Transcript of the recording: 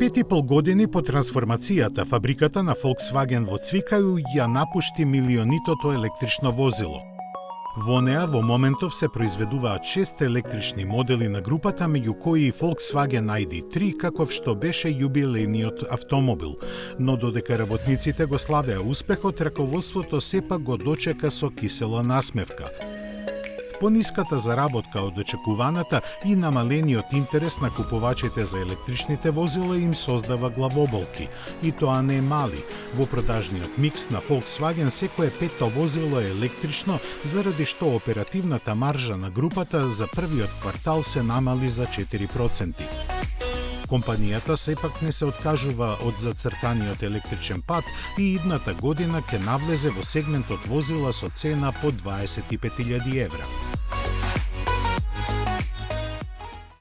5,5 години по трансформацијата, фабриката на Volkswagen во Цвикају ја напушти милионитото електрично возило. Во неа во моментов се произведуваат 6 електрични модели на групата, меѓу кои и Volkswagen ID3, каков што беше јубилејниот автомобил. Но додека работниците го славеа успехот, раководството сепак го дочека со кисела насмевка. Пониската заработка од очекуваната и намалениот интерес на купувачите за електричните возила им создава главоболки. И тоа не мали. Во продажниот микс на Volkswagen секое петто возило е електрично, заради што оперативната маржа на групата за првиот квартал се намали за 4%. Компанијата сепак не се откажува од зацртаниот електричен пат и идната година ќе навлезе во сегментот возила со цена по 25.000 евра.